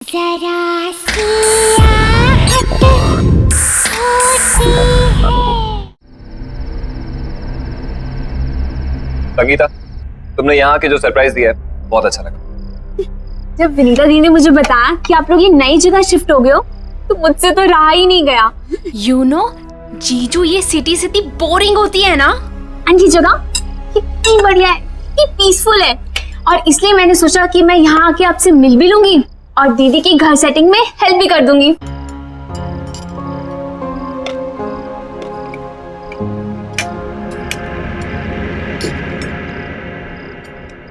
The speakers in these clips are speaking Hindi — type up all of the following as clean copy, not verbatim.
जरा सी आहट होती है। संगीता, तुमने यहाँ के जो सरप्राइज दिया है बहुत अच्छा लगा। जब विनीता दी ने मुझे बताया कि आप लोग ये नई जगह शिफ्ट हो गए हो तो मुझसे तो रहा ही नहीं गया। यू नो जीजू, ये सिटी सिटी बोरिंग होती है ना। एंड ये जगह कितनी बढ़िया है, कितनी पीसफुल है, और इसलिए मैंने सोचा कि मैं यहाँ आके आपसे मिल भी लूंगी और दीदी की घर सेटिंग में हेल्प भी कर दूंगी।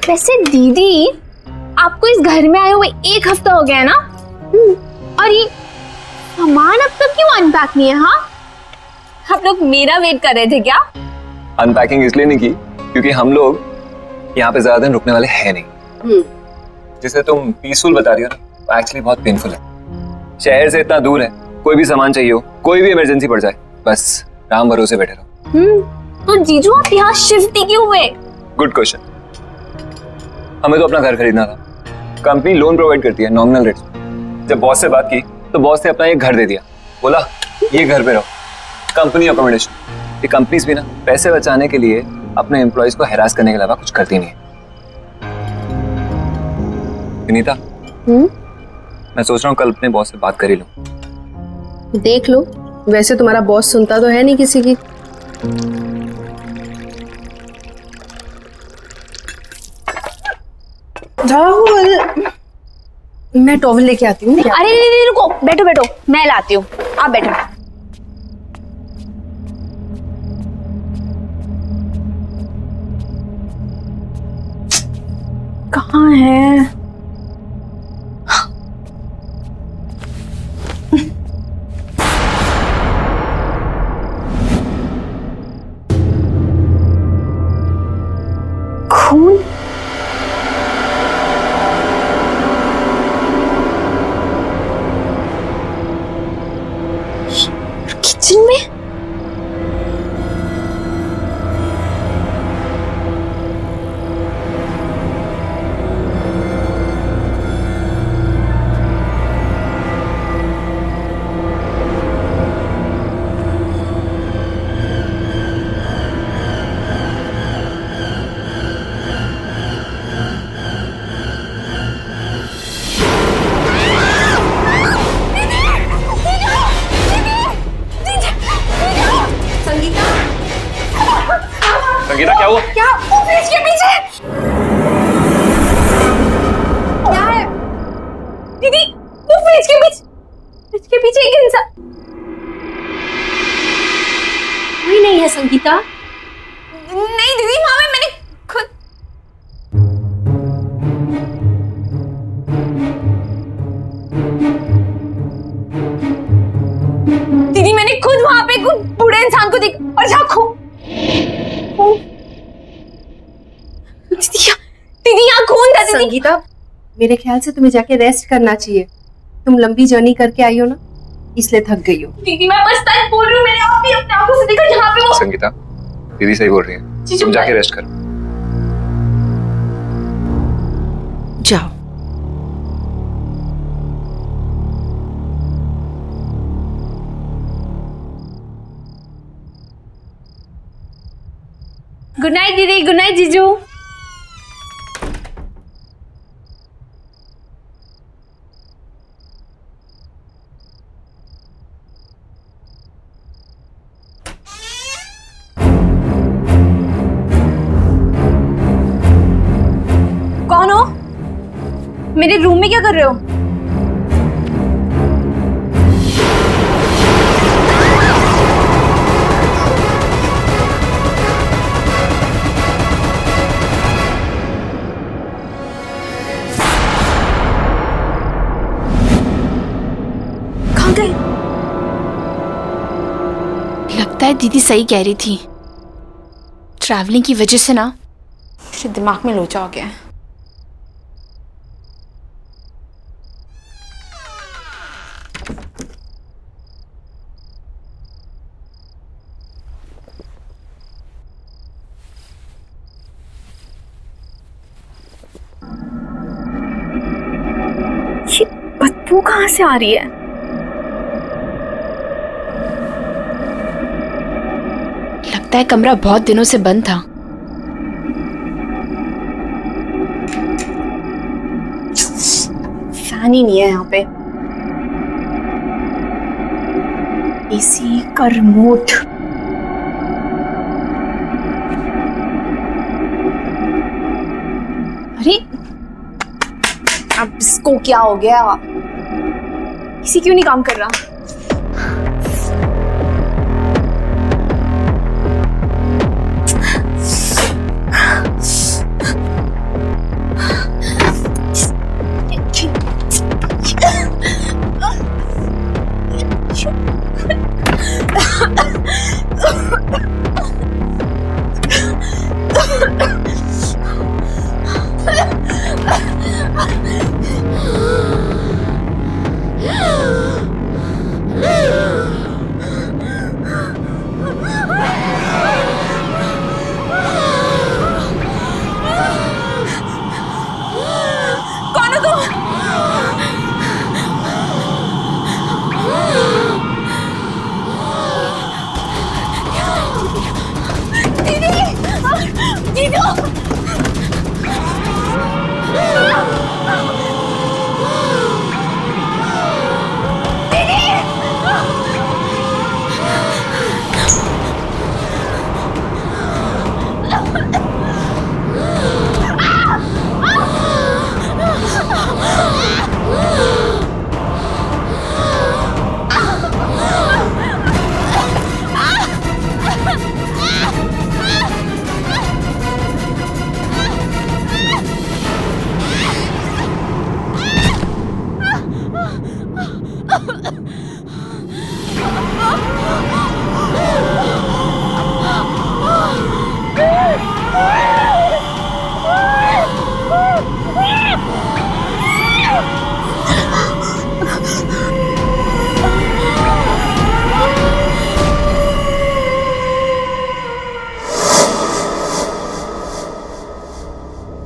वैसे दीदी, आपको इस घर में आए हुए 1 हफ्ता हो गया है ना? और ये सामान अब तक क्यों अनपैक नहीं है? हाँ, आप लोग मेरा वेट कर रहे थे क्या? अनपैकिंग इसलिए नहीं की क्योंकि हम लोग यहाँ पे ज्यादा दिन रुकने वाले हैं नहीं। जिसे तुम पीसफुल बता रही हो ना, एक्चुअली बहुत पेनफुल है। शहर से इतना दूर है, कोई भी सामान चाहिए हो, कोई भी इमरजेंसी पड़ जाए, बस राम भरोसे बैठे रहो। तो जीजू, आप यहाँ शिफ्ट ही क्यों हुए? Good question. हमें तो अपना घर खरीदना था। कंपनी लोन प्रोवाइड करती है नॉमिनल रेट। जब बॉस से बात की तो बॉस ने अपना एक घर दे दिया, बोला ये घर पे रहो, कंपनी अकोमोडेशन। ये कंपनीज भी ना पैसे बचाने के लिए अपने एम्प्लॉयज को हैरास करने के अलावा कुछ करती नहीं है। विनीता, मैं सोच रहा हूँ कल अपने बॉस से बात कर ही लूं। देख लो, वैसे तुम्हारा बॉस सुनता तो है नहीं किसी की। राहुल, मैं टॉवल लेके आती हूँ। अरे नहीं, रुको, बैठो बैठो, मैं लाती हूँ, आप बैठो। कहाँ है? खून? किचन में? संगीता, क्या हुआ? क्या? वो फ्रिज के पीछे क्या है? दीदी, वो फ्रिज के पीछे एक इंसान। कोई नहीं है संगीता। नहीं दीदी, वहां में मैंने खुद दीदी, मैंने खुद वहां पे एक बूढ़े इंसान को देखा और झांकू। दीदी यहाँ खून था। दीदी, संगीता, मेरे ख्याल से तुम्हें जाके रेस्ट करना चाहिए। तुम लंबी जर्नी करके आई हो ना, इसलिए थक गई हो। दीदी मैं बस सच बोल रही हूँ, मैंने आप भी अपने आंखों से देखा यहाँ पे वो। संगीता, दीदी सही बोल रही है, तुम जाके रेस्ट करो। जाओ। गुड नाइट दीदी, गुड नाइट जीजू। कौन हो? मेरे रूम में क्या कर रहे हो? कहाँ गए? लगता है दीदी सही कह रही थी। ट्रैवलिंग की वजह से ना मेरे दिमाग में लोचा हो गया है। वो कहाँ से आ रही है? लगता है कमरा बहुत दिनों से बंद था। फैन ही नहीं है यहाँ पे। एसी का रिमोट। अरे अब इसको क्या हो गया? एसी क्यों नहीं काम कर रहा?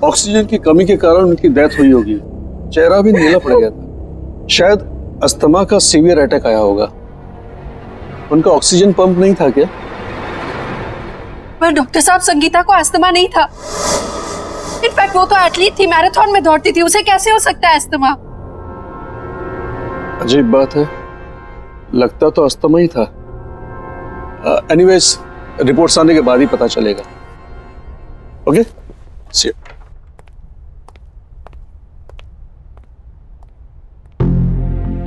ऑक्सीजन की कमी के कारण उनकी डेथ हुई होगी। चेहरा भी नीला पड़ गया था। शायद अस्थमा का सीवियर अटैक आया होगा। उनका ऑक्सीजन पंप नहीं था क्या? पर डॉक्टर साहब, संगीता को अस्थमा नहीं था। इनफैक्ट वो तो एथलीट थी, मैराथन में दौड़ती थी, उसे कैसे हो सकता है अस्थमा? अजीब बात है, लगता तो अस्थमा ही था। एनीवेज, रिपोर्ट्स आने के बाद ही पता चलेगा। Okay, C you.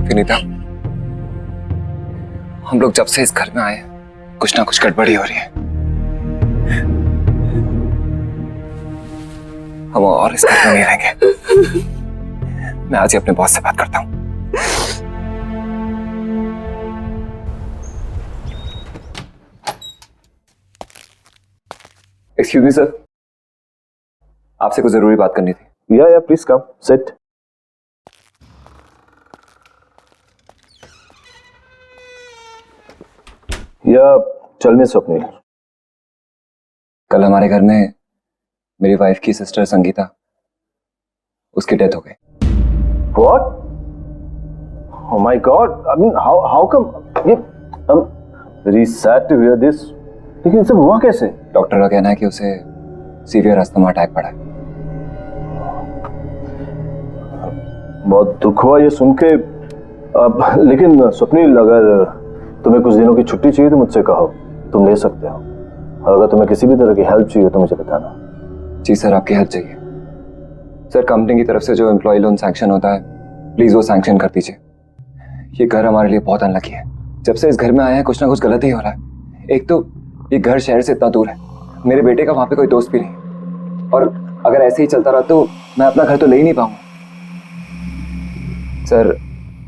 विनीता, हम लोग जब से इस घर में आए कुछ ना कुछ गड़बड़ी हो रही है। हम और इस घर में नहीं रहेंगे। मैं आज ही अपने बॉस से बात करता हूँ। एक्सक्यूज मी सर, आपसे कुछ जरूरी बात करनी थी। या प्लीज कम सिट। या टेल मी स्वप्निल। कल हमारे घर में मेरी वाइफ की सिस्टर संगीता, उसकी डेथ हो गई। What? Oh my God! I mean, how come? ये very sad to hear this. लेकिन सब हुआ कैसे? डॉक्टर का कहना है कि उसे सीवियर अस्थमा अटैक पड़ा है। बहुत दुख हुआ ये सुन के। लेकिन स्वप्निल, अगर तुम्हें कुछ दिनों की छुट्टी चाहिए तो मुझसे कहो, तुम ले सकते हो। और अगर तुम्हें किसी भी तरह की हेल्प चाहिए तो मुझे बताना। जी सर, आपकी हेल्प चाहिए। सर, कंपनी की तरफ से जो एम्प्लॉय लोन सैंक्शन होता है, प्लीज वो सैंक्शन कर दीजिए। ये घर हमारे लिए बहुत अनलकी है। जब से इस घर में आए हैं कुछ ना कुछ गलत ही हो रहा है। एक तो ये घर शहर से इतना दूर है, मेरे बेटे का वहां पे कोई दोस्त भी नहीं, और अगर ऐसे ही चलता रहा तो मैं अपना घर तो ले ही नहीं पाऊंगा। सर,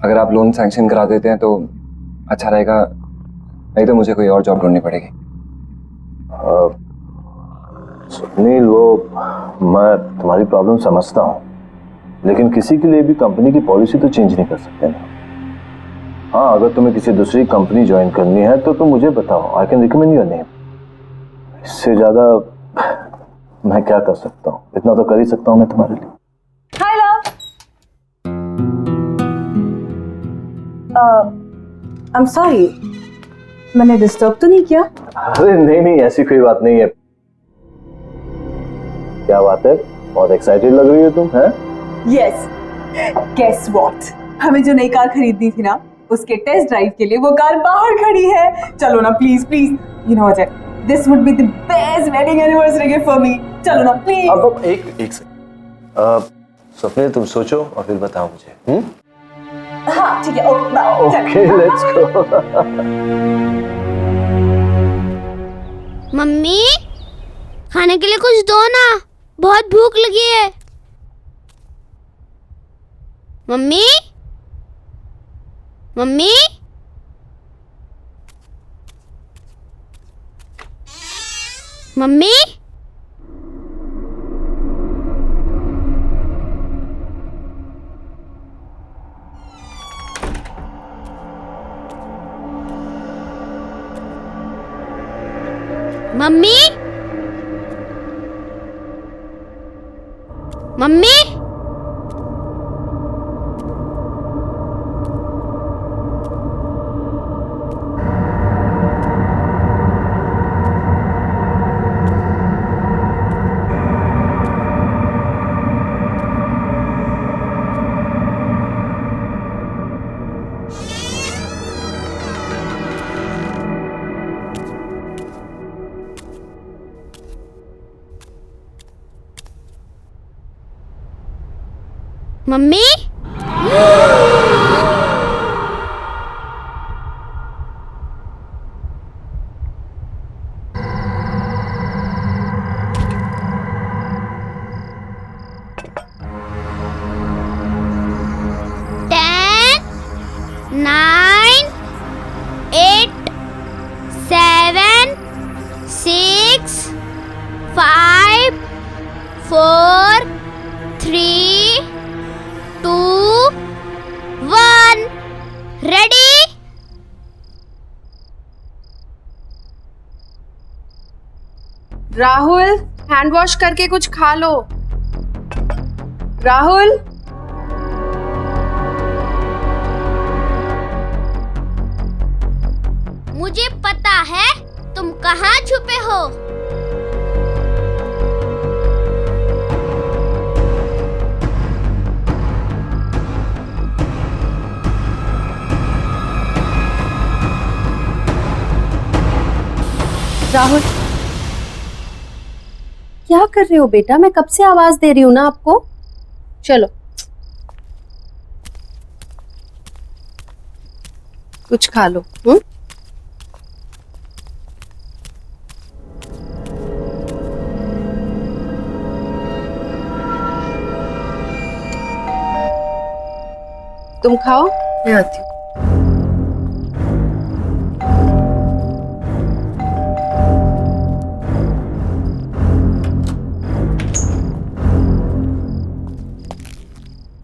अगर आप लोन सैंक्शन करा देते हैं तो अच्छा रहेगा, नहीं तो मुझे कोई और जॉब ढूंढनी पड़ेगी। सुनील, वो मैं तुम्हारी प्रॉब्लम समझता हूँ, लेकिन किसी के लिए भी कंपनी की पॉलिसी तो चेंज नहीं कर सकते ना। हाँ, अगर तुम्हें किसी दूसरी कंपनी ज्वाइन करनी है तो तुम मुझे बताओ, I can recommend your name. इससे ज्यादा मैं क्या कर सकता हूँ? इतना तो कर ही सकता हूँ मैं तुम्हारे लिए। हाय लव। आई एम सॉरी, मैंने डिस्टर्ब तो नहीं किया? अरे नहीं नहीं, ऐसी कोई बात नहीं है। क्या बात है, बहुत एक्साइटेड लग रही हो तुम, हैं? यस, गेस व्हाट, हमें जो नई कार खरीदनी थी ना, उसके टेस्ट ड्राइव के लिए वो कार बाहर खड़ी है। चलो ना please please, you know Ajay, this would be the best wedding anniversary gift for me. चलो ना प्लीज। अब एक सेकंड, स्वप्निल तुम सोचो और फिर बताओ मुझे। हाँ ठीक है, ओके लेट्स गो। मम्मी, खाने के लिए कुछ दो ना, बहुत भूख लगी है। Mummy, mummy, mummy, mummy, mummy, mummy, 9, 8, 7, 6, 5, 4, 3, 2, 1, ready. Rahul, hand wash करके कुछ खा लो। राहुल, मुझे पता है तुम कहाँ छुपे हो। राहुल, क्या कर रहे हो बेटा? मैं कब से आवाज दे रही हूँ ना आपको। चलो कुछ खा लो। तुम खाओ, मैं आती हूँ।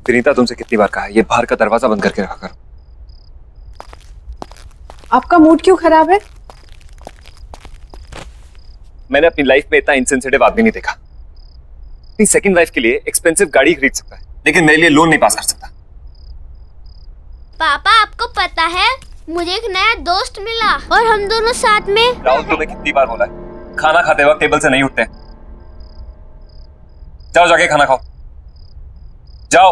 विनीता, तुमसे कितनी बार कहा है ये बाहर का दरवाजा बंद करके रखा करो। आपका मूड क्यों खराब है? मैंने अपनी लाइफ में इतना इनसेंसिटिव आदमी नहीं देखा। अपनी सेकंड लाइफ के लिए एक्सपेंसिव गाड़ी खरीद सकता है, लेकिन मेरे लिए लोन नहीं पास कर सकता। पापा, आपको पता है मुझे एक नया दोस्त मिला और हम दोनों साथ में। राहुल, तुम्हें कितनी बार बोला है खाना खाते वक्त टेबल से नहीं उठते। जाओ जाके खाना खाओ, जाओ।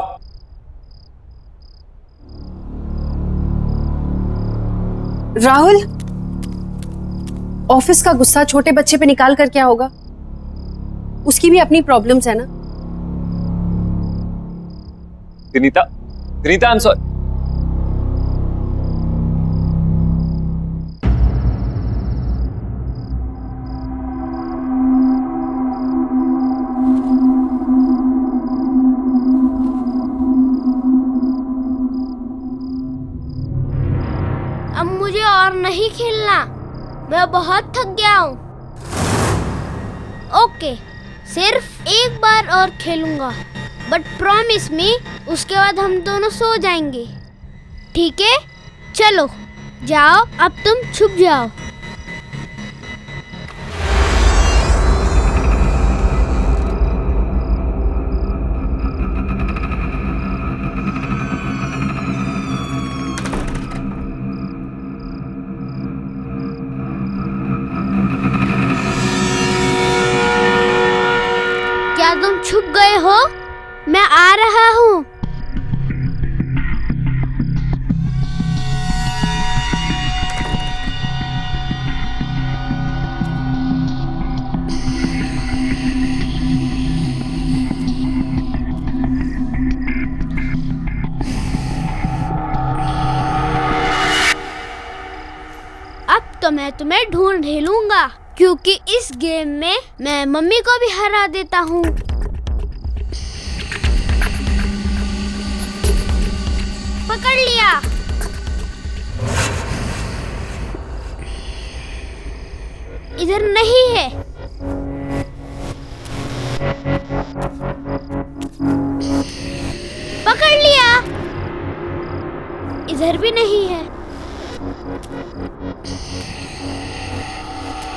राहुल, ऑफिस का गुस्सा छोटे बच्चे पे निकाल कर क्या होगा? उसकी भी अपनी प्रॉब्लम्स है ना। Vinita, Vinita, I am sorry. अब मुझे और नहीं खेलना, मैं बहुत थक गया हूँ। ओके, सिर्फ एक बार और खेलूंगा, बट प्रॉमिस मी उसके बाद हम दोनों सो जाएंगे, ठीक है? चलो जाओ, अब तुम छुप जाओ। तो मैं तुम्हें ढूंढ ही लूंगा, क्योंकि इस गेम में मैं मम्मी को भी हरा देता हूँ। पकड़ लिया। इधर नहीं है। पकड़ लिया। इधर भी नहीं है।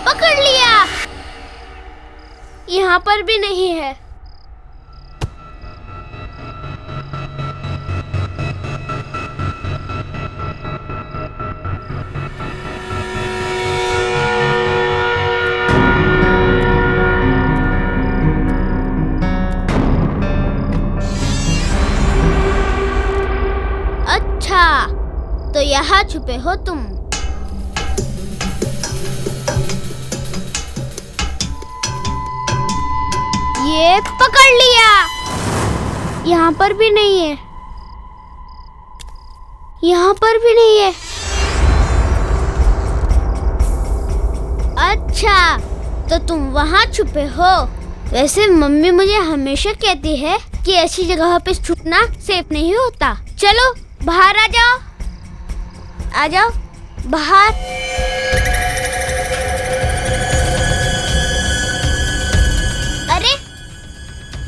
पकड़ लिया। यहाँ पर भी नहीं है। अच्छा, तो यहाँ छुपे हो तुम। ये पकड़ लिया। यहाँ पर भी नहीं है। यहाँ पर भी नहीं है। अच्छा, तो तुम वहाँ छुपे हो। वैसे मम्मी मुझे हमेशा कहती है कि ऐसी जगह पे छुपना सेफ नहीं होता। चलो बाहर आ जाओ। आ जाओ बाहर। अरे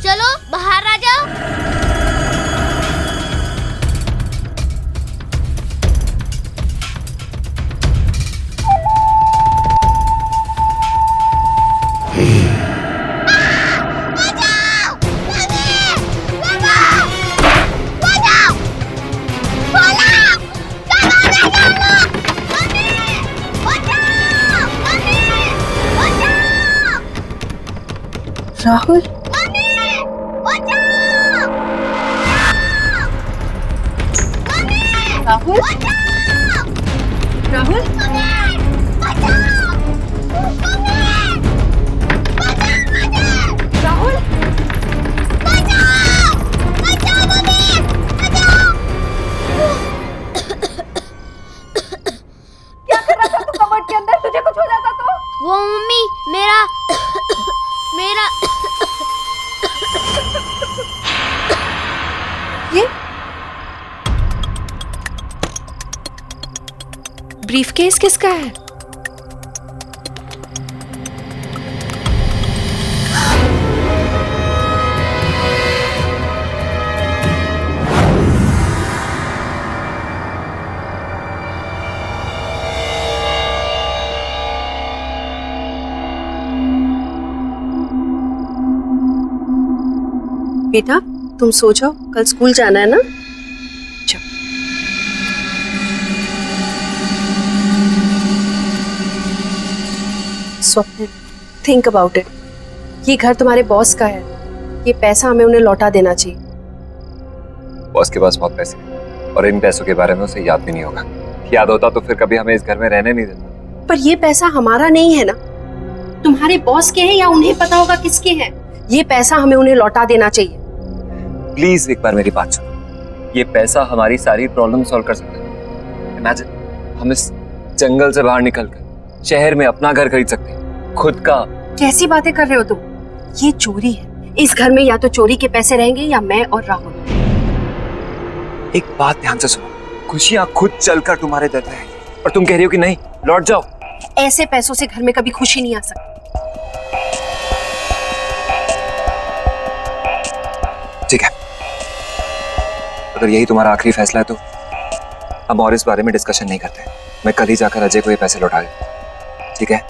चलो बाहर आ जाओ। राहुल, राहुल, राहुल, राहुल, क्या कर रहा था तू कबर्ड के अंदर? तुझे कुछ हो जाता तो? वो मम्मी मेरा ये ब्रीफकेस किसका है? बेटा, तुम सो जाओ, कल स्कूल जाना है ना? जाओ। स्वप्न, थिंक अबाउट इट। ये घर तुम्हारे बॉस का है। ये पैसा हमें उन्हें लौटा देना चाहिए। बॉस के पास बहुत पैसे हैं और इन पैसों के बारे में उसे याद भी नहीं होगा। याद होता तो फिर कभी हमें इस घर में रहने नहीं देता। पर ये पैसा हमारा नहीं है ना, तुम्हारे बॉस के हैं या उन्हें पता होगा किसके हैं। ये पैसा हमें उन्हें लौटा देना चाहिए। प्लीज एक बार मेरी बात सुनो। ये पैसा हमारी सारी प्रॉब्लम सॉल्व कर सकता है। इमेजिन हम इस जंगल से बाहर निकलकर शहर में अपना घर खरीद सकते हैं, खुद का। कैसी बातें कर रहे हो तुम? ये चोरी है। इस घर में या तो चोरी के पैसे रहेंगे या मैं और राहुल। एक बात ध्यान से सुनो, खुशियां खुद चलकर तुम्हारे दर पे आएंगी और तुम कह रही हो कि नहीं, लौट जाओ। ऐसे पैसों से घर में कभी खुशी नहीं आ सकती। ठीक है, अगर यही तुम्हारा आखिरी फैसला है तो हम और इस बारे में डिस्कशन नहीं करते। मैं कल ही जाकर अजय को ये पैसे लौटा दूं, ठीक है?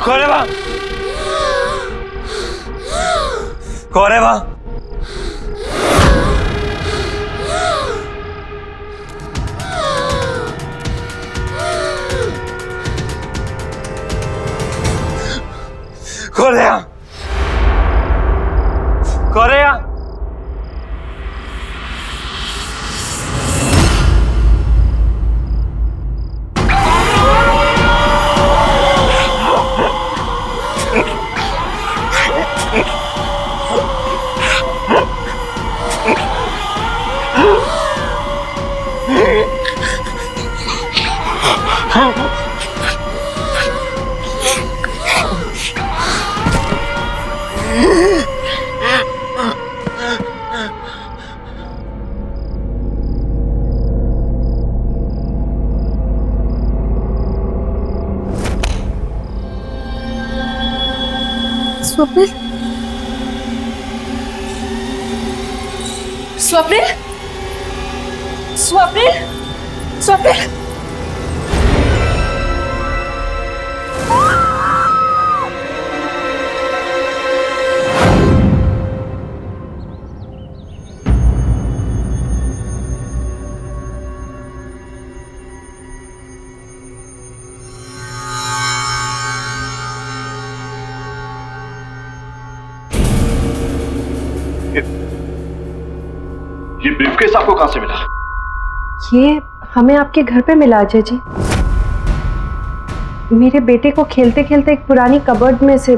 कौन है वहां? कौन है वहां? कौन है यहाँ? कौन है यहाँ? स्वप्निल, स्वप्निल, स्वप्निल, स्वप्निल। ये ब्रीफकेस आपको कहां से मिला? ये हमें आपके घर पे मिला अजय जी। मेरे बेटे को खेलते खेलते एक पुरानी कबर्ड में से।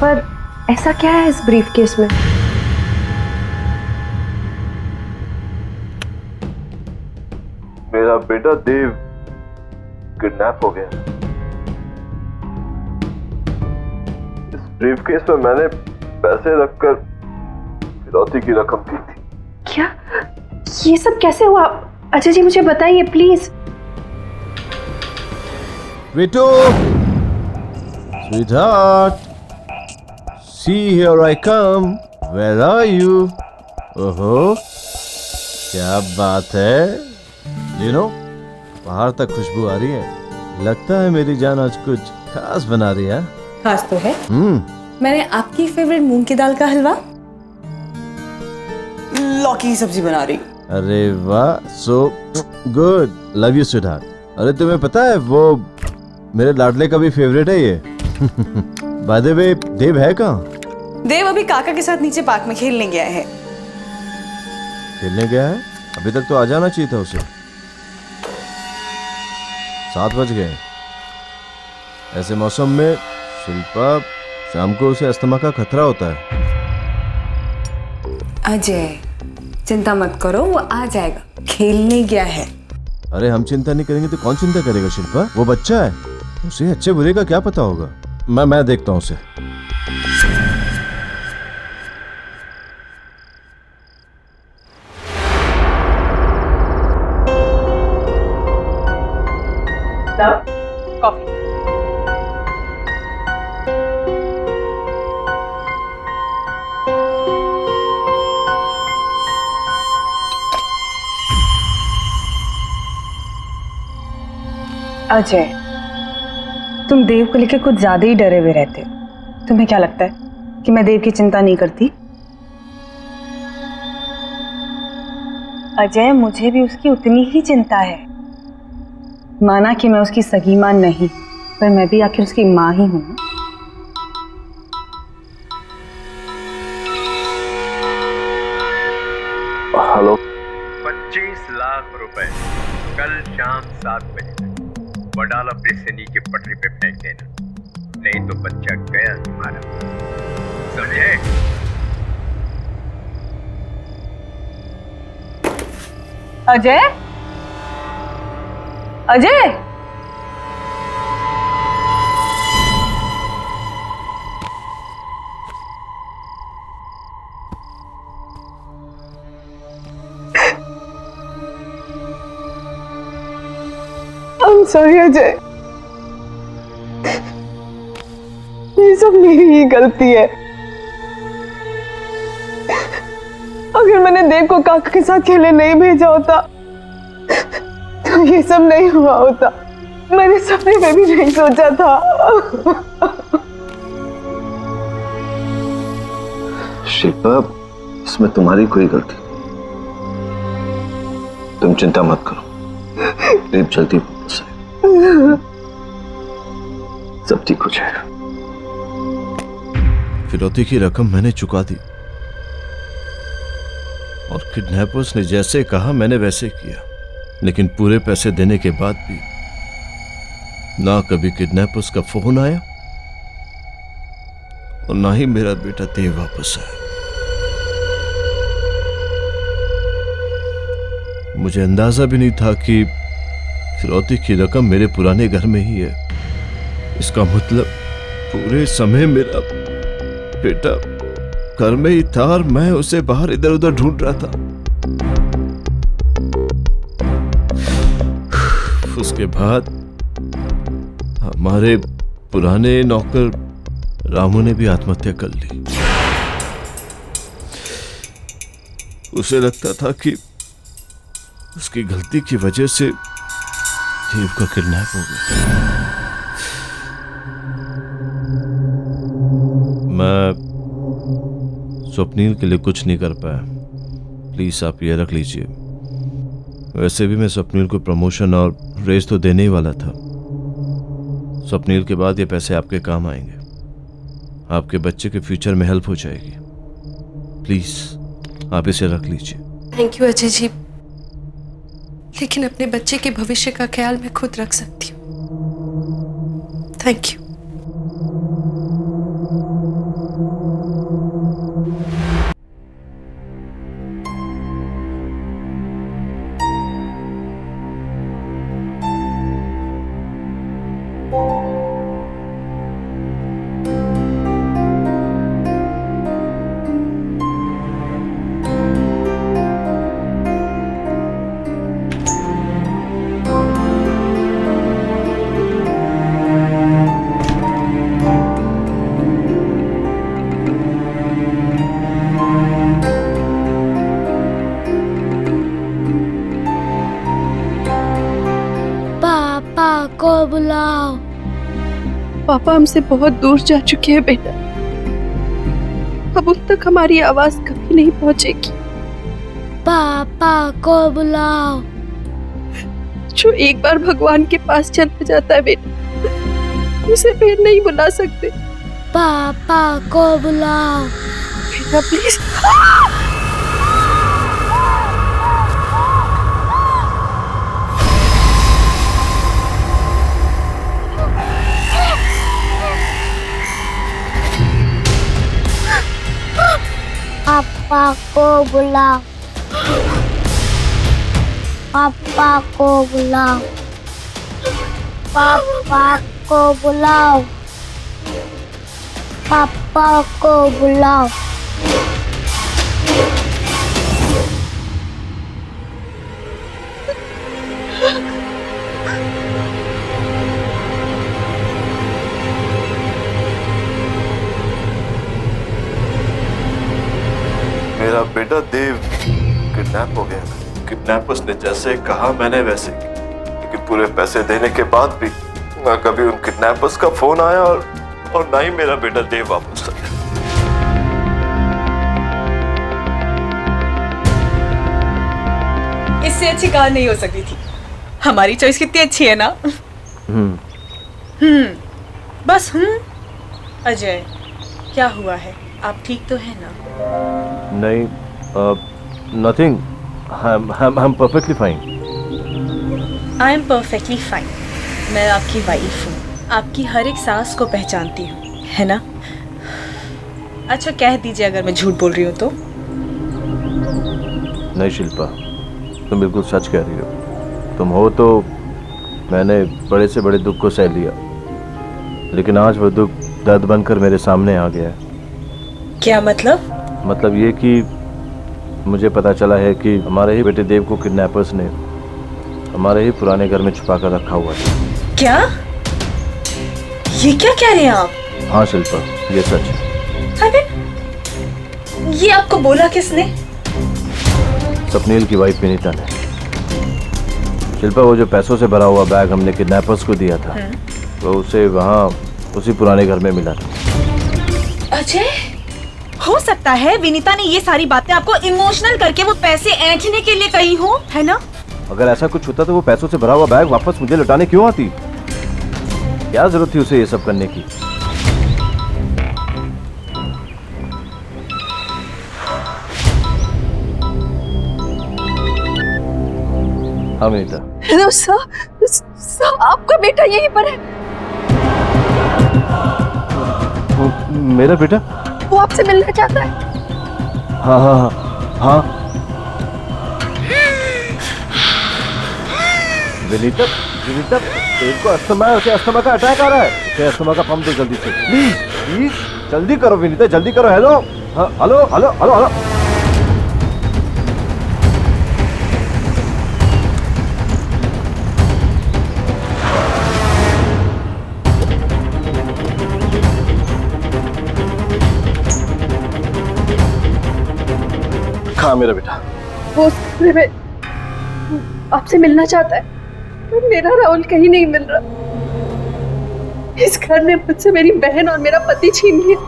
पर ऐसा क्या है इस ब्रीफकेस में? मेरा बेटा देव किडनैप हो गया। इस ब्रीफकेस में मैंने पैसे रखकर फिरौती की रकम दी थी। क्या? ये सब कैसे हुआ? अजय जी मुझे बताइए प्लीज। बेटो, sweetheart, see here I come. Where are you? ओहो, क्या बात है? You know, बाहर तक खुशबू आ रही है। लगता है मेरी जान आज कुछ खास बना रही है। खास तो है। मैंने आपकी फेवरेट मूंग की दाल का हलवा, लौकी की सब्जी बना रही। अरे वाह, so good. Love you, sweetheart. अरे तुम्हें पता है वो मेरे लाडले का भी फेवरेट है ये। By the way, देव है कहाँ? देव अभी काका के साथ नीचे पार्क में खेलने गया है। खेलने गया है? अभी तक तो आ जाना चाहिए था उसे। 7 बज गए। ऐसे मौसम में शिल्पा, शाम को उसे अस्थमा का खतरा होता है। अजय, चिंता मत करो, वो आ जाएगा। खेलने गया है। अरे हम चिंता नहीं करेंगे तो कौन चिंता करेगा शिल्पा? वो बच्चा है, उसे अच्छे बुरे का क्या पता होगा। मैं देखता हूँ उसे। कॉफी। अजय, तुम देव को लेकर कुछ ज्यादा ही डरे हुए रहते हो। तुम्हें क्या लगता है कि मैं देव की चिंता नहीं करती? अजय, मुझे भी उसकी उतनी ही चिंता है। माना कि मैं उसकी सगी मां नहीं, पर मैं भी आखिर उसकी मां ही हूं। हेलो। 25 लाख रुपए कल शाम 7 बजे तक वडाला ब्रिज से नीचे पटरी पे फेंक देना, नहीं नहीं तो बच्चा गया तुम्हारा, समझे? अजय, अजय, I'm sorry अजय, ये सब मेरी ही गलती है। अगर मैंने देव को काका के साथ खेलने नहीं भेजा होता तो ये सब नहीं हुआ होता। मैंने सपने में भी नहीं सोचा था। शिल्पा, इसमें तुम्हारी कोई गलती नहीं, तुम चिंता मत करो, देव जल्दी वापस आएगा, सब ठीक हो जाएगा। फिरौती की रकम मैंने चुका दी और किडनैपर्स ने जैसे कहा मैंने वैसे किया, लेकिन पूरे पैसे देने के बाद भी ना कभी किडनैपर्स का फोन आया और ना ही मेरा बेटा देव वापस आया। मुझे अंदाजा भी नहीं था कि फिरौती की रकम मेरे पुराने घर में ही है। इसका मतलब पूरे समय मेरा बेटा घर में ही था और मैं उसे बाहर इधर उधर ढूंढ रहा था। उसके बाद हमारे पुराने नौकर रामू ने भी आत्महत्या कर ली। उसे लगता था कि उसकी गलती की वजह से देव का किडनैप हो गया। मैं स्वप्नील के लिए कुछ नहीं कर पाया, प्लीज आप ये रख लीजिए। वैसे भी मैं स्वप्नील को प्रमोशन और रेस तो देने ही वाला था। स्वप्नील के बाद ये पैसे आपके काम आएंगे, आपके बच्चे के फ्यूचर में हेल्प हो जाएगी। प्लीज आप इसे रख लीजिए। थैंक यू अजय जी, लेकिन अपने बच्चे के भविष्य का ख्याल मैं खुद रख सकती हूँ। Thank you. को बुलाओ। पापा हमसे बहुत दूर जा चुके हैं बेटा, अब उन तक हमारी आवाज कभी नहीं पहुंचेगी। पापा को बुलाओ। जो एक बार भगवान के पास चला जाता है बेटा, उसे फिर नहीं बुला सकते। पापा को बुलाओ बेटा प्लीज। पापा को बुलाओ। पापा को बुलाओ। पापा को बुलाओ। पापा को बुलाओ। मेरा बेटा देव किडनैप हो गया। किडनैपर्स ने जैसे कहा मैंने वैसे किया, लेकिन पूरे पैसे देने के बाद भी ना कभी उन किडनैपर्स का फोन आया और ना ही मेरा बेटा देव वापस आया। इससे अच्छी कार नहीं हो सकती थी। हमारी चॉइस कितनी अच्छी है ना। बस अजय, क्या हुआ है? आप ठीक तो है ना? नहीं, nothing, I am perfectly fine. I am perfectly fine. मैं आपकी वाइफ हूँ, आपकी हर एक सांस को पहचानती हूँ, है ना? अच्छा कह दीजिए अगर मैं झूठ बोल रही हूँ तो। नहीं शिल्पा, तुम बिल्कुल सच कह रही हो। तुम हो तो मैंने बड़े से बड़े दुख को सह लिया, लेकिन आज वो दुख दर्द बनकर मेरे सामने आ गया है। क्या मतलब? मतलब ये कि मुझे पता चला है कि हमारे ही बेटे देव को किडनैपर्स ने हमारे ही पुराने घर में छुपा कर रखा हुआ है। क्या? ये क्या कह रहे हैं आप? हाँ शिल्पा, ये सच है। अरे ये आपको बोला किसने? सपनील की वाइफ विनीता ने। शिल्पा, वो जो पैसों से भरा हुआ बैग हमने किडनैपर्स को दिया था, वो उसे वहाँ उसी पुराने घर में मिला था। अजय, हो सकता है विनीता ने ये सारी बातें आपको इमोशनल करके वो पैसे ऐंठने के लिए कही हो, है ना? अगर ऐसा कुछ होता तो वो पैसों से भरा हुआ बैग वापस मुझे लौटाने क्यों आती? क्या जरूरत थी उसे ये सब करने की? हाँ विनीता। हेलो सर, आपका बेटा यहीं पर है। मेरा बेटा? वो आपसे मिलना चाहता है। हाँ हाँ हाँ हाँ। विनीता, विनीता, तेरे को अस्थमा है, उसे अस्थमा का अटैक आ रहा है। उसे अस्थमा का पंप दो जल्दी से, प्लीज प्लीज जल्दी करो विनीता, जल्दी करो। हेलो, हाँ, हेलो हेलो हेलो हेलो। कहाँ मेरा बेटा? वो में आपसे मिलना चाहता है। मेरा राहुल कहीं नहीं मिल रहा। इस घर ने मुझसे मेरी बहन और मेरा पति छीन लिया,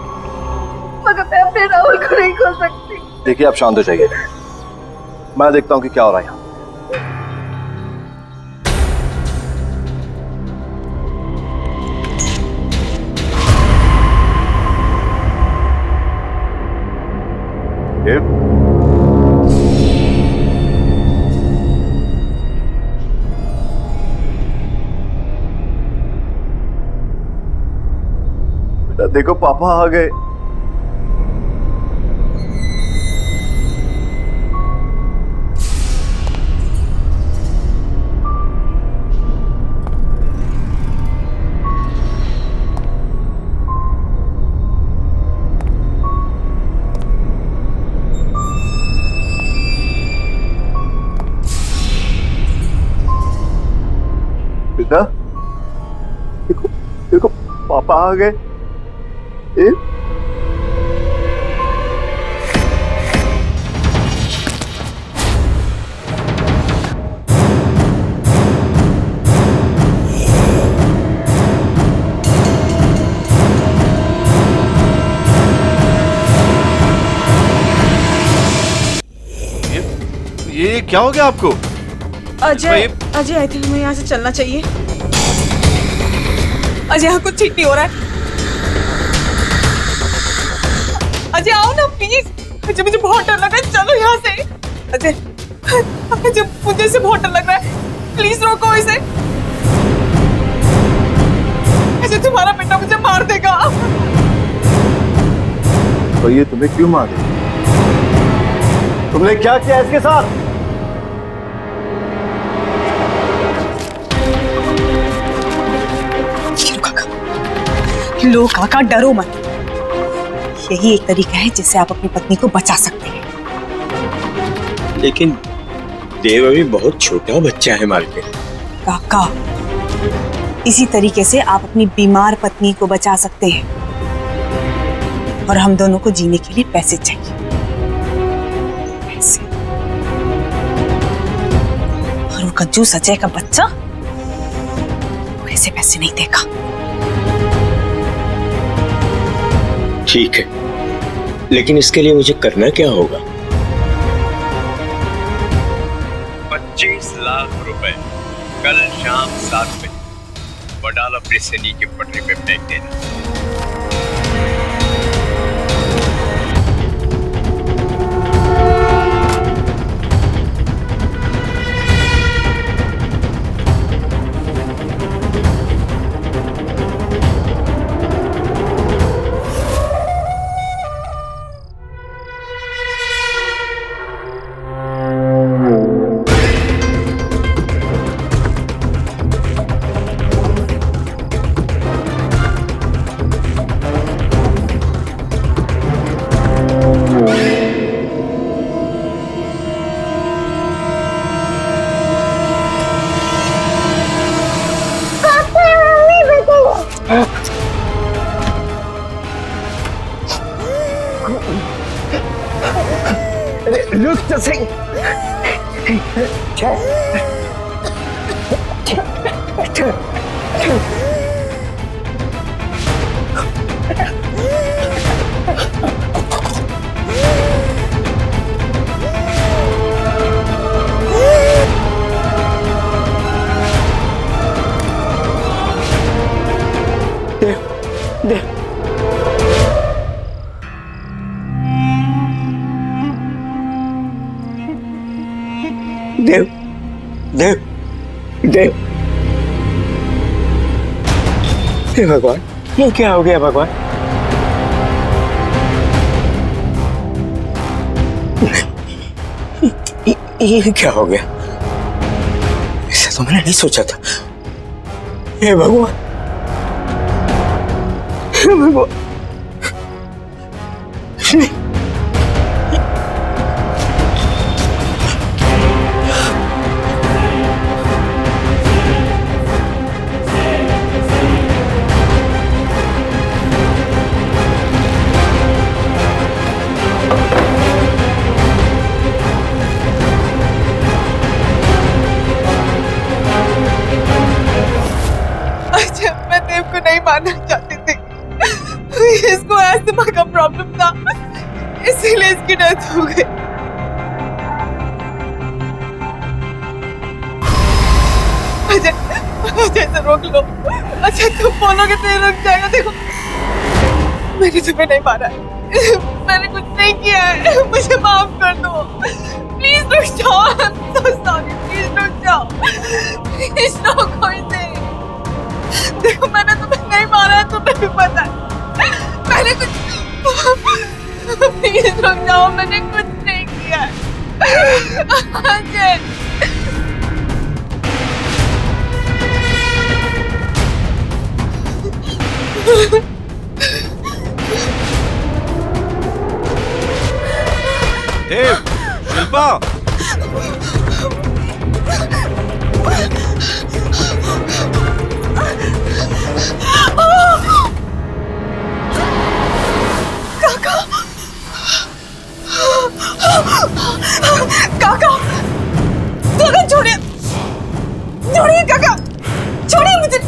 मगर मैं अपने राहुल को नहीं खो सकती। देखिए आप शांत हो जाइए, मैं देखता हूँ कि क्या हो रहा है यहाँ। देखो पापा आ गए। बेटा देखो, देखो पापा आ गए। ये क्या हो गया आपको? अजय, अजय आई थिंक हमें यहाँ से चलना चाहिए। अजय यहाँ कुछ ठीक नहीं हो रहा है। अजय आओ ना प्लीज। अजय मुझे बहुत डर लग रहा है, चलो यहाँ से। अजय, अजय मुझे इसे बहुत डर लग रहा है, प्लीज रोको इसे। अजय तुम्हारा बेटा मुझे मार देगा। तो ये तुम्हें क्यों मार देगा? तुमने क्या किया इसके साथ? लो काका, डरो मत। यही एक तरीका है जिससे आप अपनी पत्नी को बचा सकते हैं। लेकिन देव अभी बहुत छोटा बच्चा है मालकिन। काका, इसी तरीके से आप अपनी बीमार पत्नी को बचा सकते हैं। और हम दोनों को जीने के लिए पैसे चाहिए, पैसे। और वो कंजूस अजय का बच्चा वो ऐसे पैसे नहीं देगा। ठीक है, लेकिन इसके लिए मुझे करना क्या होगा? 25 लाख रुपए कल शाम 7 बजे वडाला ब्रिज से नीचे पटरी पे फेंक देना। रुक तो सही। देव देव देव हे भगवान, ये क्या हो गया भगवान? ये क्या हो गया? ऐसा तो मैंने नहीं सोचा था। हे भगवान, हे भगवान। नहीं मानना चाहती थी, इसको अस्थमा का प्रॉब्लम था, इसीलिए इसकी डेथ हो गई। अजय, अजय से रोक लो। अच्छा तुम बोलोगे तो ये रुक जाएगा। देखो मैंने तुम्हें नहीं मारा है, मैंने कुछ नहीं किया है, मुझे माफ कर दो। प्लीज रुक जाओ, I am so sorry, please रुक जाओ, प्लीज नो कोई नहीं। देखो मैंने तुम्हें नहीं मारा है, तुम्हें भी पता है, मैंने कुछ प्लीज रुक जाओ, मैंने कुछ नहीं किया है। अजय देव, शिल्पा, काका, काका छोड़िए, छोड़िए काका, छोड़िए मुझे।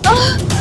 Oh!